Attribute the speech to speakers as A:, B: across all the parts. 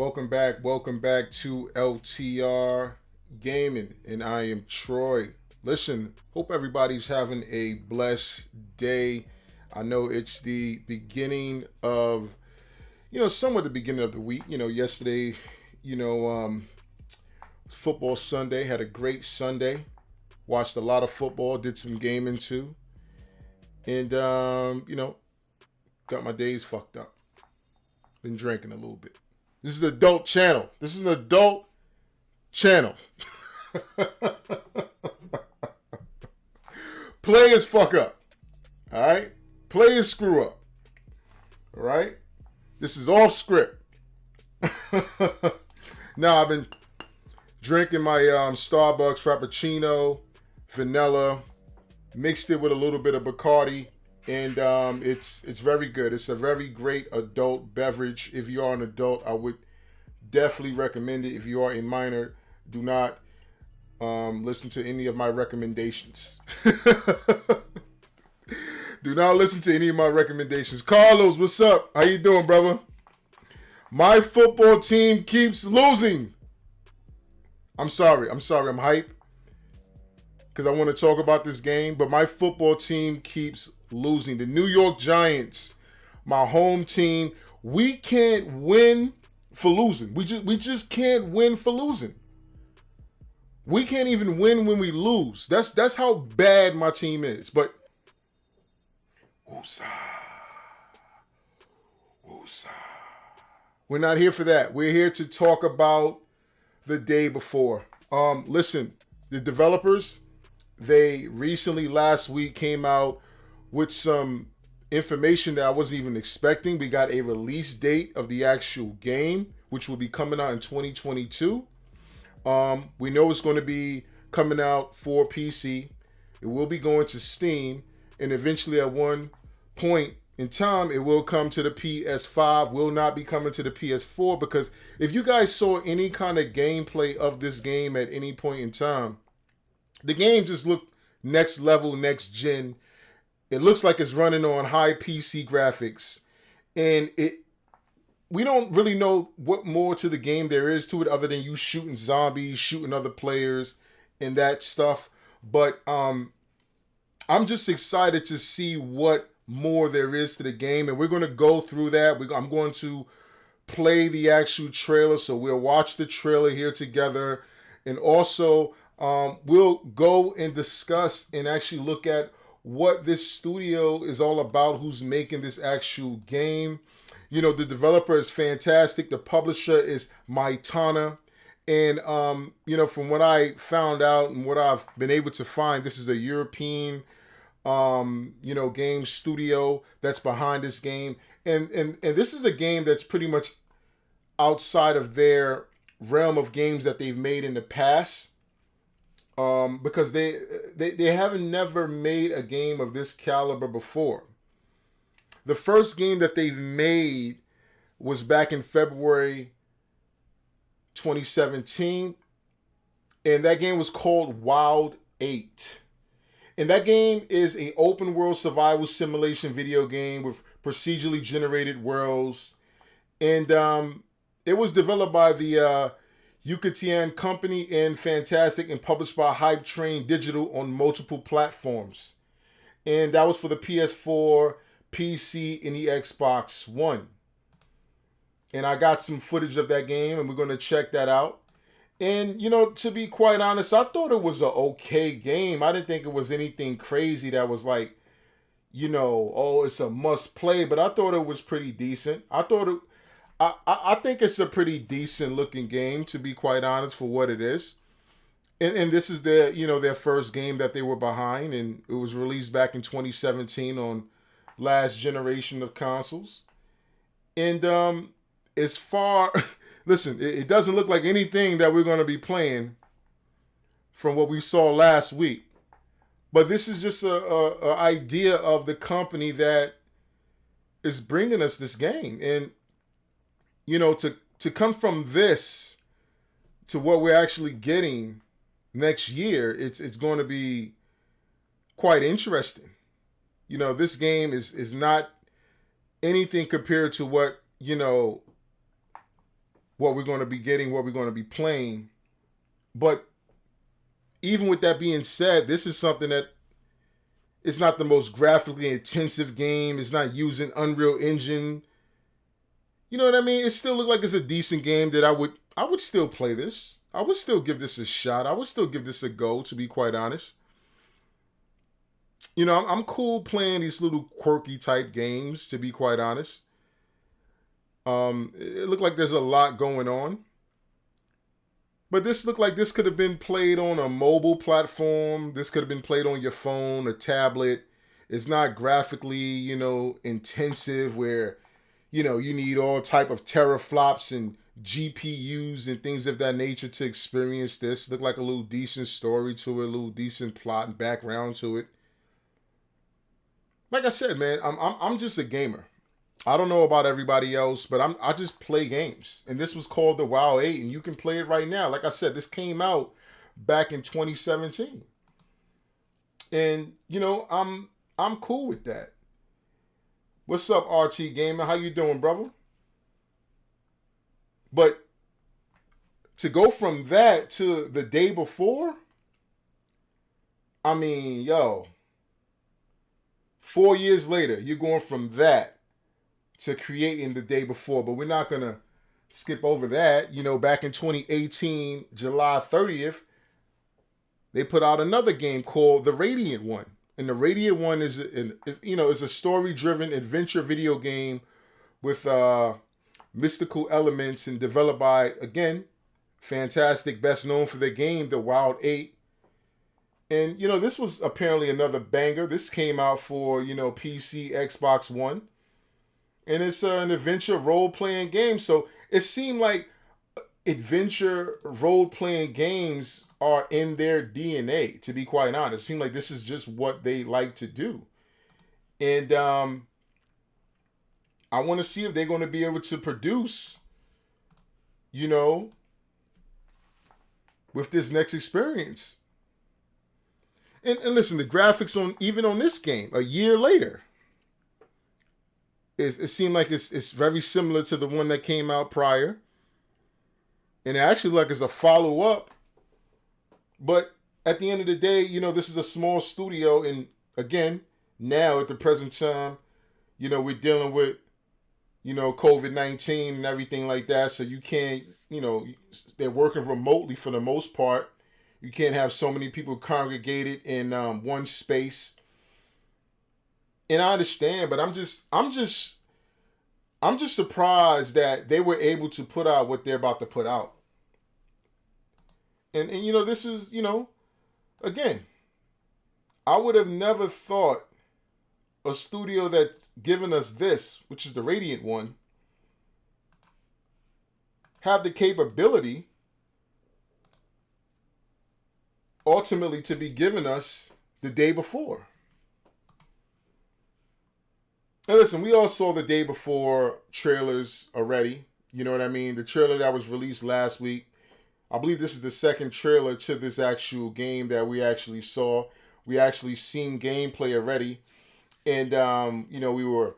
A: Welcome back to LTR Gaming, and I am Troy. Listen, hope everybody's having a blessed day. I know it's the beginning of, somewhat the beginning of the week. Yesterday, you know, um, football Sunday, had a great Sunday. Watched a lot of football, did some gaming too, and got my days fucked up. Been drinking a little bit. This is an adult channel. This is an adult channel. Players fuck up. All right? Players screw up. All right? This is off script. Now, I've been drinking my Starbucks Frappuccino, vanilla, mixed it with a little bit of Bacardi, and it's very good. It's a very great adult beverage. If you are an adult, I would definitely recommend it. If you are a minor, do not listen to any of my recommendations. Do not listen to any of my recommendations. Carlos, what's up? How you doing, brother? My football team keeps losing. I'm sorry. I'm hype because I want to talk about this game, but my football team keeps losing. The New York Giants, my home team, we can't win for losing. We just can't win for losing. We can't even win when we lose. That's how bad my team is. But woosah. We're not here for that. We're here to talk about the day before. Listen, the developers, they recently last week came out with some information that I wasn't even expecting. We got a release date of the actual game, which will be coming out in 2022. We know it's going to be coming out for PC. It will be going to Steam, and eventually at one point in time, it will come to the PS5. Will not be coming to the PS4, because if you guys saw any kind of gameplay of this game at any point in time, the game just looked next level, next gen. It looks like it's running on high PC graphics, and we don't really know what more to the game there is to it other than you shooting zombies, shooting other players, and that stuff. But I'm just excited to see what more there is to the game, and we're going to go through that. I'm going to play the actual trailer, so we'll watch the trailer here together, and also we'll go and discuss and actually look at what this studio is all about, who's making this actual game. The developer is fantastic. The publisher is Mytona. And, from what I found out and what I've been able to find, this is a European, game studio that's behind this game. And this is a game that's pretty much outside of their realm of games that they've made in the past. Because they haven't never made a game of this caliber before. The first game that they've made was back in February 2017, and that game was called Wild 8. And that game is an open world survival simulation video game with procedurally generated worlds, and it was developed by the Yucatan Company and fantastic, and published by Hype Train Digital on multiple platforms. And that was for the PS4, PC, and the Xbox One. And I got some footage of that game, and we're going to check that out. And, to be quite honest, I thought it was an okay game. I didn't think it was anything crazy that was like, it's a must play. But I thought it was pretty decent. I think it's a pretty decent looking game, to be quite honest, for what it is. And this is their first game that they were behind, and it was released back in 2017 on last generation of consoles. And as far, listen, it doesn't look like anything that we're going to be playing from what we saw last week. But this is just a idea of the company that is bringing us this game. And to come from this to what we're actually getting next year, it's going to be quite interesting. This game is not anything compared to what what we're going to be getting, what we're going to be playing. But even with that being said, this is something that it's not the most graphically intensive game. It's not using Unreal Engine. You know what I mean? It still looks like it's a decent game that I would still play this. I would still give this a shot. I would still give this a go, to be quite honest. You know, I'm cool playing these little quirky type games, to be quite honest. It looked like there's a lot going on. But this looked like this could have been played on a mobile platform. This could have been played on your phone or tablet. It's not graphically, intensive where, you need all type of teraflops and GPUs and things of that nature to experience this. Looked like a little decent story to it, a little decent plot and background to it. Like I said, man, I'm just a gamer. I don't know about everybody else, but I just play games. And this was called the WoW 8, and you can play it right now. Like I said, this came out back in 2017. And, I'm cool with that. What's up, RT Gamer? How you doing, brother? But to go from that to the day before, I mean, 4 years later, you're going from that to creating the day before. But we're not going to skip over that. Back in 2018, July 30th, they put out another game called The Radiant One. And The Radiant One is a story-driven adventure video game with mystical elements and developed by, again, fantastic, best known for their game, The Wild 8. And, this was apparently another banger. This came out for, PC, Xbox One. And it's an adventure role-playing game. So it seemed like adventure role-playing games are in their DNA, to be quite honest. It seemed like this is just what they like to do. And I want to see if they're going to be able to produce, with this next experience. And listen, the graphics even on this game, a year later, it seemed like it's very similar to the one that came out prior. And it actually like it's a follow-up. But at the end of the day, this is a small studio. And again, now at the present time, we're dealing with, COVID-19 and everything like that. So you can't, they're working remotely for the most part. You can't have so many people congregated in one space. And I understand, but I'm just surprised that they were able to put out what they're about to put out. And this is, again, I would have never thought a studio that's given us this, which is the Radiant One, have the capability ultimately to be giving us the day before. Now listen, we all saw the day before trailers already. You know what I mean? The trailer that was released last week. I believe this is the second trailer to this actual game that we actually saw. We actually seen gameplay already. And, we were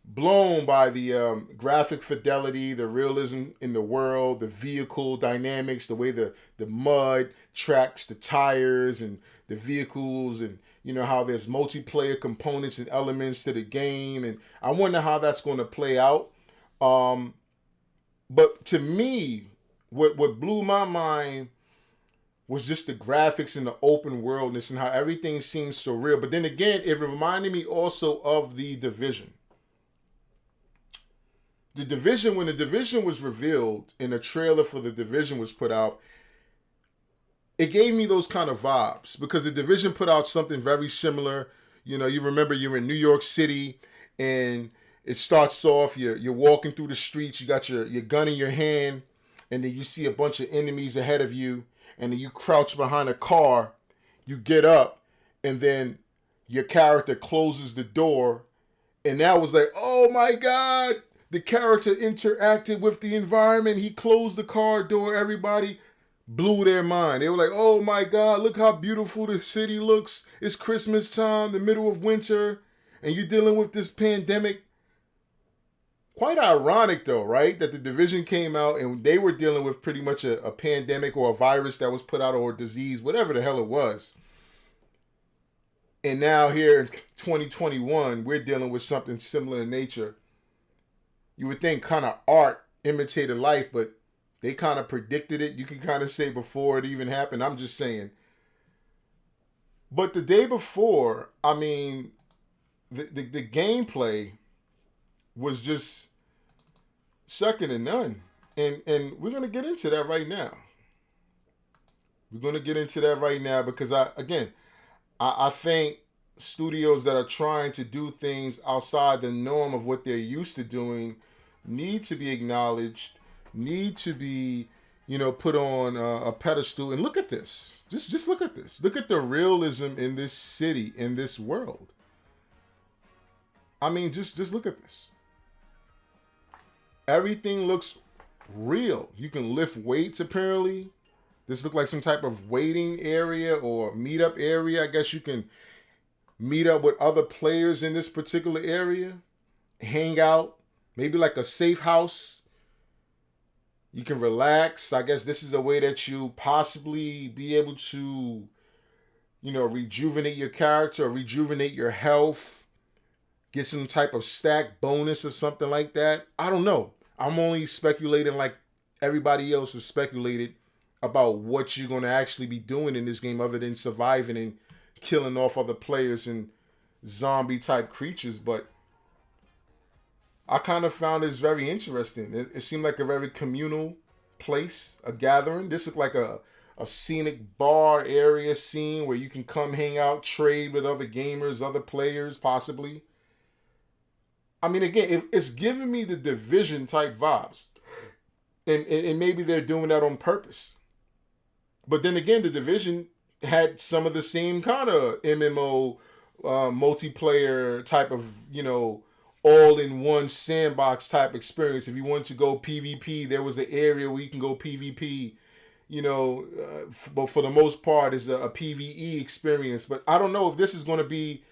A: blown by the graphic fidelity, the realism in the world, the vehicle dynamics, the way the mud tracks the tires and the vehicles, and how there's multiplayer components and elements to the game. And I wonder how that's going to play out. But to me, what blew my mind was just the graphics and the open worldness and how everything seems so real. But then again, it reminded me also of The Division. The Division, when The Division was revealed and a trailer for The Division was put out, it gave me those kind of vibes because The Division put out something very similar. You remember you're in New York City and it starts off, you're walking through the streets, you got your gun in your hand, and then you see a bunch of enemies ahead of you, and then you crouch behind a car, you get up, and then your character closes the door, and that was like, oh my God, the character interacted with the environment, he closed the car door, everybody blew their mind. They were like, oh my God, look how beautiful the city looks, it's Christmas time, the middle of winter, and you're dealing with this pandemic. Quite ironic, though, right? That the division came out and they were dealing with pretty much a pandemic or a virus that was put out, or a disease, whatever the hell it was. And now here in 2021, we're dealing with something similar in nature. You would think kind of art imitated life, but they kind of predicted it. You can kind of say before it even happened. I'm just saying. But the day before, I mean, the gameplay was just second to none. And we're going to get into that right now. We're going to get into that right now because I think studios that are trying to do things outside the norm of what they're used to doing need to be acknowledged, need to be, put on a pedestal. And look at this. Just look at this. Look at the realism in this city, in this world. I mean, just look at this. Everything looks real. You can lift weights, apparently. This looks like some type of waiting area or meetup area. I guess you can meet up with other players in this particular area, hang out, maybe like a safe house. You can relax. I guess this is a way that you possibly be able to, rejuvenate your character or rejuvenate your health, get some type of stack bonus or something like that. I don't know. I'm only speculating like everybody else has speculated about what you're going to actually be doing in this game other than surviving and killing off other players and zombie type creatures. But I kind of found this very interesting. It seemed like a very communal place, a gathering. This looked like a scenic bar area scene where you can come hang out, trade with other gamers, other players, possibly. I mean, again, it's giving me the Division type vibes. And maybe they're doing that on purpose. But then again, the Division had some of the same kind of MMO multiplayer type of, all-in-one sandbox type experience. If you want to go PvP, there was an area where you can go PvP, but for the most part, it's a PvE experience. But I don't know if this is going to be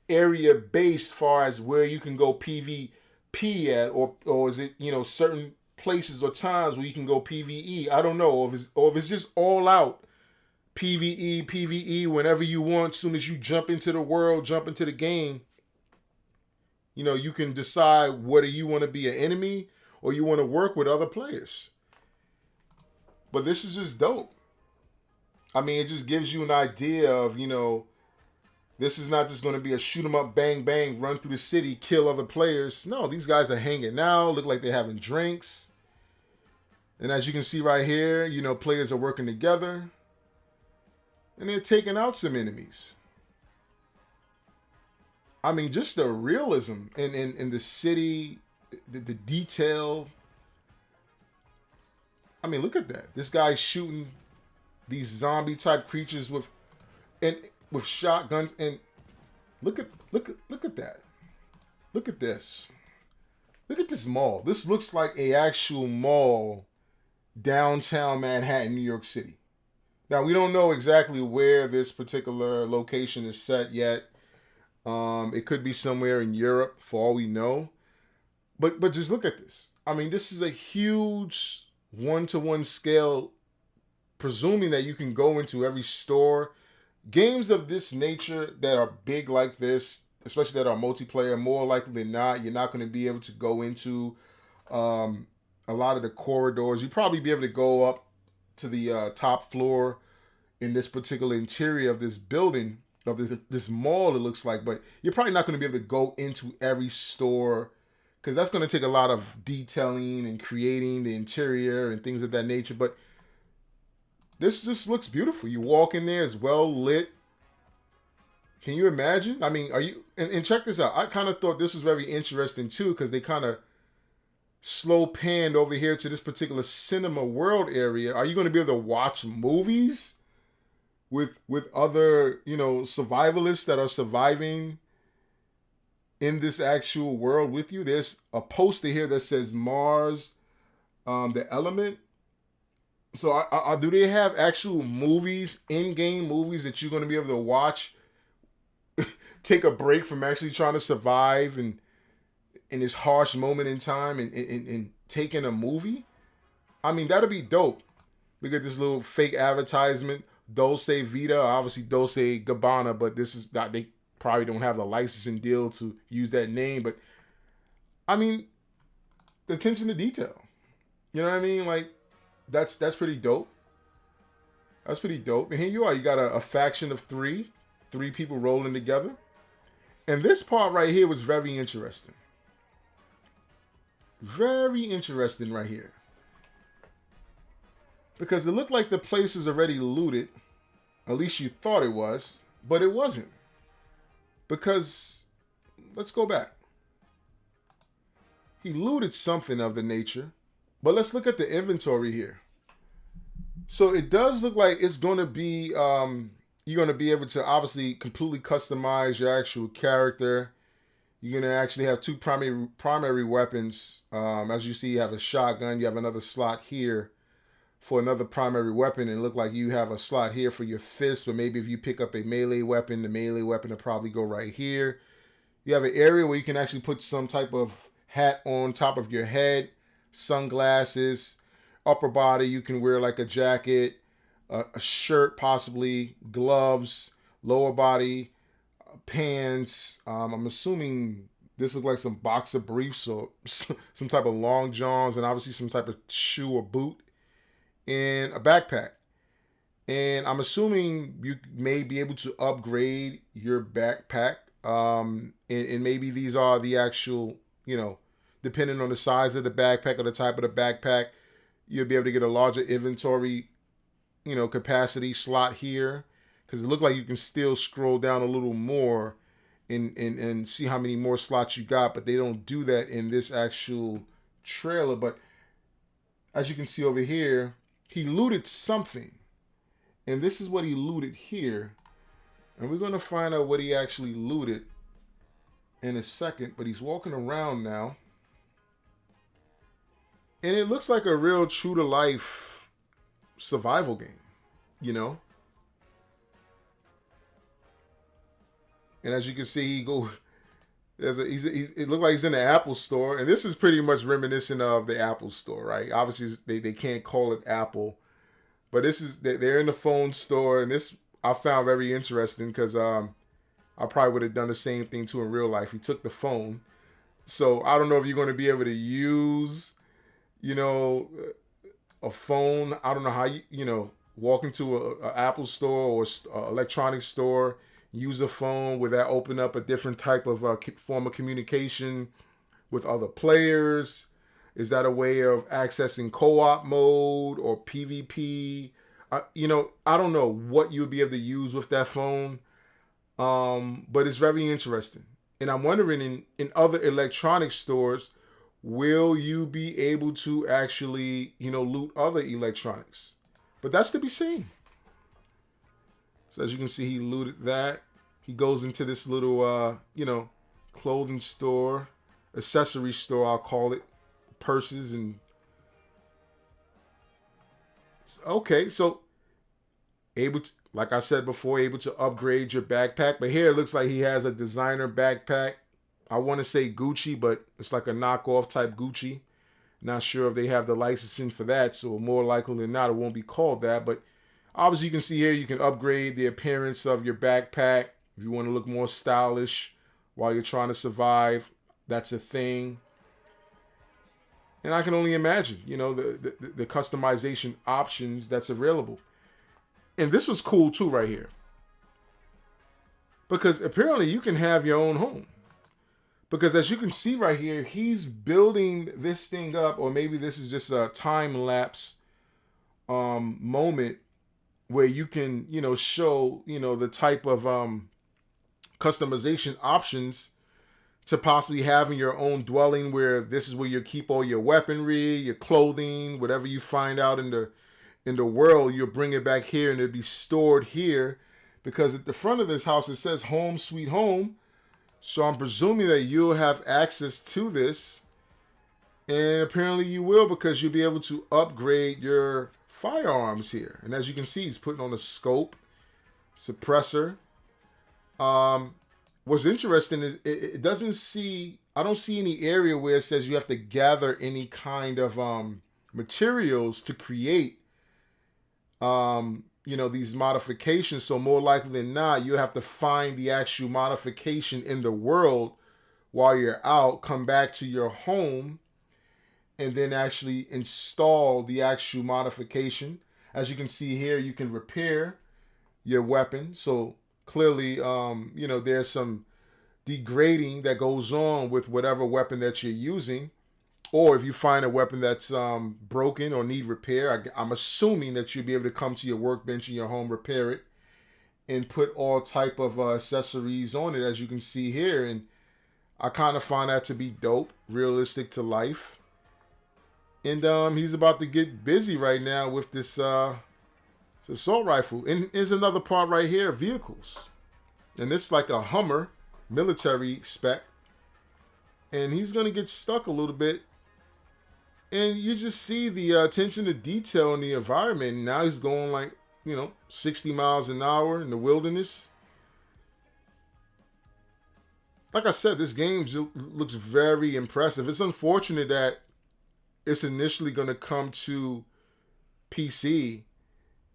A: area based far as where you can go PvP at, or is it, certain places or times where you can go PvE. I don't know, or if it's just all out PvE whenever you want. As soon as you jump into the world, jump into the game, you can decide whether you want to be an enemy or you want to work with other players. But this is just dope. I mean, it just gives you an idea of, this is not just going to be a shoot 'em up, bang, bang, run through the city, kill other players. No, these guys are hanging now, look like they're having drinks. And as you can see right here, players are working together. And they're taking out some enemies. I mean, just the realism in the city, the detail. I mean, look at that. This guy's shooting these zombie type creatures with shotguns, and look at that. Look at this. Look at this mall. This looks like a actual mall downtown Manhattan, New York City. Now, we don't know exactly where this particular location is set yet. It could be somewhere in Europe for all we know. But just look at this. I mean, this is a huge one-to-one scale, presuming that you can go into every store. Games of this nature that are big like this, especially that are multiplayer, more likely than not, you're not going to be able to go into a lot of the corridors. You'll probably be able to go up to the top floor in this particular interior of this building, of this mall, it looks like. But you're probably not going to be able to go into every store because that's going to take a lot of detailing and creating the interior and things of that nature. But this just looks beautiful. You walk in there, it's well lit. Can you imagine? I mean, and check this out. I kind of thought this was very interesting too, because they kind of slow panned over here to this particular cinema world area. Are you going to be able to watch movies with other, survivalists that are surviving in this actual world with you? There's a poster here that says Mars, the Element. So do they have actual movies, in-game movies that you're going to be able to watch, take a break from actually trying to survive and in this harsh moment in time and taking a movie. I mean, that'd be dope. Look at this little fake advertisement. Dolce Vita, obviously Dolce Gabbana, but this is not, they probably don't have the licensing deal to use that name. But I mean, the attention to detail. You know what I mean? Like, that's pretty dope. That's pretty dope. And here you are. You got a faction of three people rolling together. And this part right here was very interesting. Very interesting right here. Because it looked like the place is already looted. At least you thought it was. But it wasn't. Because, let's go back. He looted something of the nature. But let's look at the inventory here. So it does look like it's going to be, you're going to be able to obviously completely customize your actual character. You're going to actually have two primary weapons. As you see, you have a shotgun. You have another slot here for another primary weapon. And it look like you have a slot here for your fist. But maybe if you pick up a melee weapon, the melee weapon will probably go right here. You have an area where you can actually put some type of hat on top of your head, sunglasses, upper body. You can wear like a jacket, a shirt, possibly gloves, lower body, pants. I'm assuming this looks like some boxer briefs or some type of long johns, and obviously some type of shoe or boot, and a backpack. And I'm assuming you may be able to upgrade your backpack. And maybe these are the actual, depending on the size of the backpack or the type of the backpack, you'll be able to get a larger inventory, capacity slot here. Because it looked like you can still scroll down a little more and see how many more slots you got. But they don't do that in this actual trailer. But as you can see over here, he looted something. And this is what he looted here. And we're going to find out what he actually looted in a second. But he's walking around now. And it looks like a real true-to-life survival game, And as you can see, it looked like he's in the Apple store. And this is pretty much reminiscent of the Apple store, right? Obviously, they can't call it Apple. But they're in the phone store. And this I found very interesting because I probably would have done the same thing too in real life. He took the phone. So I don't know if you're going to be able to use, a phone. I don't know how you, walk into a Apple store or electronics store, use a phone. Would that open up a different type of form of communication with other players? Is that a way of accessing co-op mode or PvP? I don't know what you'll be able to use with that phone, but it's very interesting. And I'm wondering in other electronic stores, will you be able to actually, loot other electronics? But that's to be seen. So as you can see, he looted that. He goes into this little, clothing store, accessory store, I'll call it. Purses and okay, so able to, like I said before, able to upgrade your backpack. But here it looks like he has a designer backpack. I want to say Gucci, but it's like a knockoff type Gucci. Not sure if they have the licensing for that, so more likely than not, it won't be called that. But obviously, you can see here you can upgrade the appearance of your backpack if you want to look more stylish while you're trying to survive. That's a thing. And I can only imagine, the customization options that's available. And this was cool too right here. Because apparently you can have your own home. Because as you can see right here, he's building this thing up, or maybe this is just a time lapse moment where you can, show, the type of customization options to possibly having your own dwelling where this is where you keep all your weaponry, your clothing, whatever you find out in the world, you'll bring it back here and it'll be stored here. Because at the front of this house, it says home sweet home. So I'm presuming that you'll have access to this. And apparently you will, because you'll be able to upgrade your firearms here. And as you can see, he's putting on a scope, suppressor. What's interesting is it doesn't see I don't see any area where it says you have to gather any kind of materials to create these modifications. So more likely than not, you have to find the actual modification in the world while you're out, come back to your home, and then actually install the actual modification. As you can see here, you can repair your weapon. So clearly, there's some degrading that goes on with whatever weapon that you're using. Or if you find a weapon that's broken or need repair, I'm assuming that you'll be able to come to your workbench in your home, repair it, and put all type of accessories on it, as you can see here. And I kind of find that to be dope, realistic to life. And he's about to get busy right now with this assault rifle. And here's another part right here, vehicles. And this is like a Hummer military spec. And he's going to get stuck a little bit. And you just see the attention to detail in the environment. Now he's going like, 60 miles an hour in the wilderness. Like I said, this game looks very impressive. It's unfortunate that it's initially going to come to PC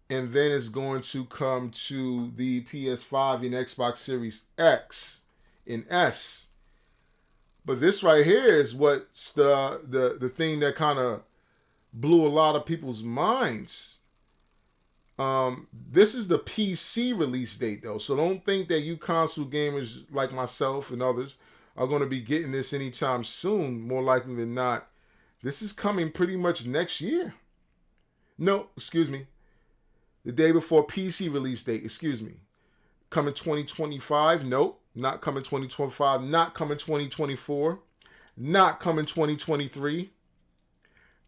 A: and then it's going to come to the PS5 and Xbox Series X and S. But this right here is what's the thing that kind of blew a lot of people's minds. This is the PC release date, though. So don't think that you console gamers like myself and others are going to be getting this anytime soon. More likely than not, this is coming pretty much next year. No, excuse me. The day before PC release date, excuse me. Coming 2025? Nope. Not coming 2025, not coming 2024, not coming 2023,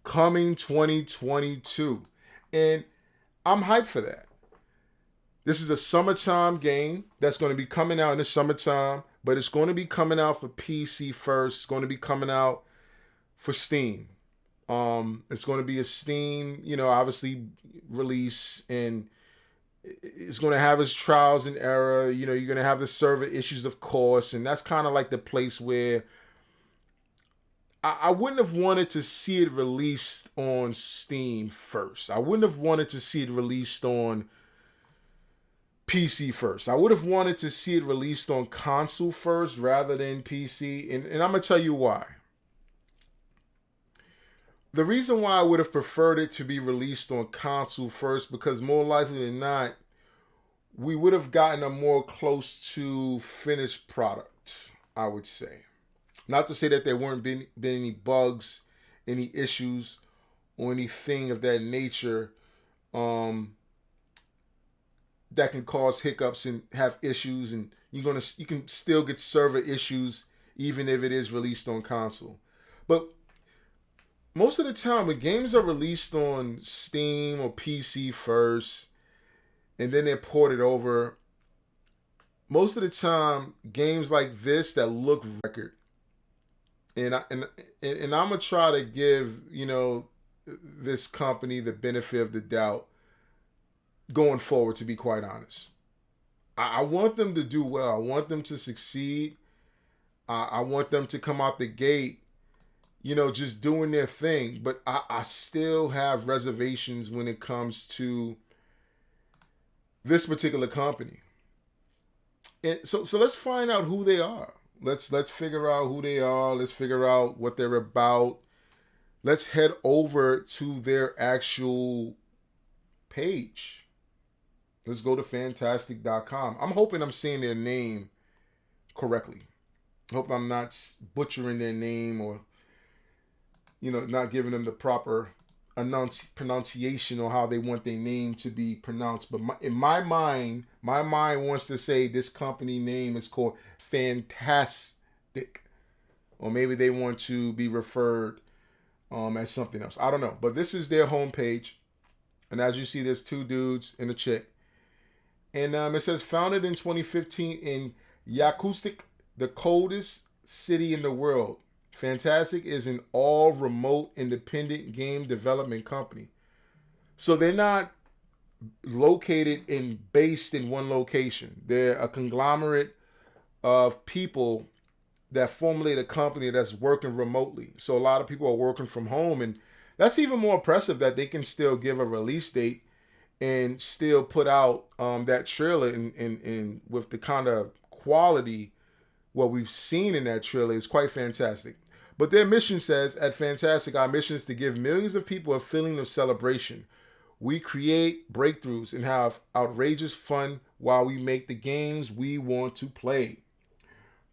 A: coming 2022. And I'm hyped for that. This is a summertime game that's going to be coming out in the summertime, but it's going to be coming out for PC first. It's going to be coming out for Steam. It's going to be a Steam, obviously release, and it's going to have its trials and error. You're going to have the server issues, of course, and that's kind of like the place where I wouldn't have wanted to see it released on Steam first. I wouldn't have wanted to see it released on PC first. I would have wanted to see it released on console first rather than PC, and I'm going to tell you why. The reason why I would have preferred it to be released on console first, because more likely than not, we would have gotten a more close to finished product, I would say. Not to say that there weren't been any bugs, any issues, or anything of that nature that can cause hiccups and have issues, and you can still get server issues even if it is released on console. But most of the time, when games are released on Steam or PC first, and then they're ported over, most of the time, games like this that look record, and I'm gonna try to give this company the benefit of the doubt going forward. To be quite honest, I want them to do well. I want them to succeed. I want them to come out the gate, just doing their thing. But I still have reservations when it comes to this particular company. And so let's find out who they are. Let's figure out who they are. Let's figure out what they're about. Let's head over to their actual page. Let's go to fantastic.com. I'm hoping I'm saying their name correctly. I hope I'm not butchering their name or not giving them the proper pronunciation or how they want their name to be pronounced. But in my mind wants to say this company name is called Fantastic, or maybe they want to be referred as something else. I don't know. But this is their homepage, and as you see, there's two dudes and a chick, and it says founded in 2015 in Yakutsk, the coldest city in the world. Fantastic is an all-remote independent game development company. So they're not located and based in one location. They're a conglomerate of people that formulate a company that's working remotely. So a lot of people are working from home, and that's even more impressive that they can still give a release date and still put out that trailer in with the kind of quality what we've seen in that trailer is quite fantastic. But their mission says, at Fantastic, our mission is to give millions of people a feeling of celebration. We create breakthroughs and have outrageous fun while we make the games we want to play.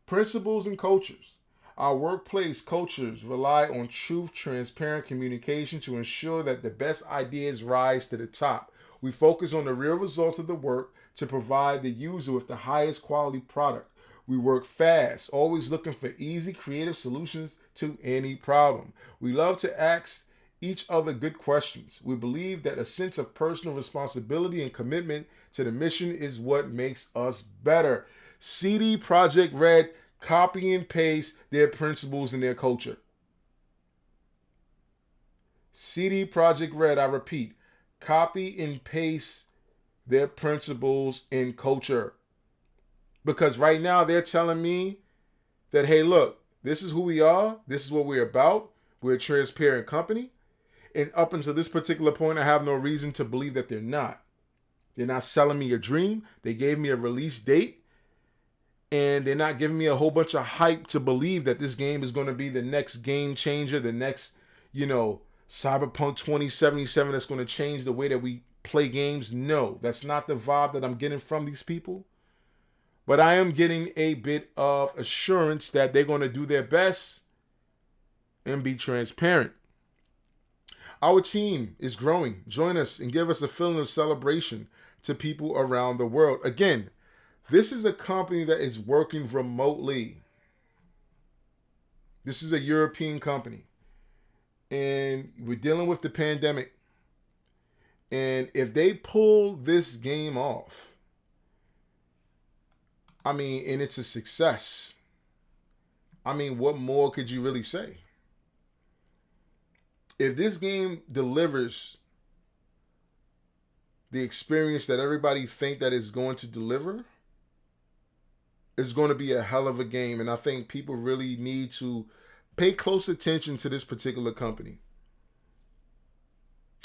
A: Principles and cultures. Our workplace cultures rely on truth, transparent communication to ensure that the best ideas rise to the top. We focus on the real results of the work to provide the user with the highest quality product. We work fast, always looking for easy, creative solutions to any problem. We love to ask each other good questions. We believe that a sense of personal responsibility and commitment to the mission is what makes us better. CD Projekt Red copy and paste their principles and their culture. CD Projekt Red, I repeat, copy and paste their principles and culture. Because right now they're telling me that, hey, look, this is who we are. This is what we're about. We're a transparent company. And up until this particular point, I have no reason to believe that they're not. They're not selling me a dream. They gave me a release date. And they're not giving me a whole bunch of hype to believe that this game is going to be the next game changer, the next, Cyberpunk 2077 that's going to change the way that we play games. No, that's not the vibe that I'm getting from these people. But I am getting a bit of assurance that they're going to do their best and be transparent. Our team is growing. Join us and give us a feeling of celebration to people around the world. Again, this is a company that is working remotely. This is a European company. And we're dealing with the pandemic. And if they pull this game off, and it's a success, what more could you really say? If this game delivers the experience that everybody think that it's going to deliver, it's going to be a hell of a game. And I think people really need to pay close attention to this particular company.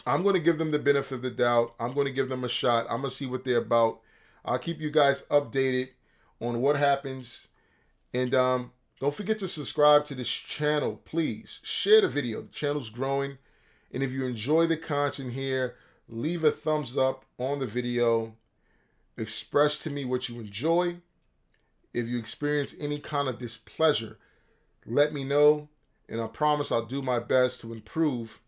A: I'm going to give them the benefit of the doubt. I'm going to give them a shot. I'm going to see what they're about. I'll keep you guys updated on what happens. And don't forget to subscribe to this channel. Please share the video. The channel's growing. And if you enjoy the content here, leave a thumbs up on the video. Express to me what you enjoy. If you experience any kind of displeasure, let me know. And I promise I'll do my best to improve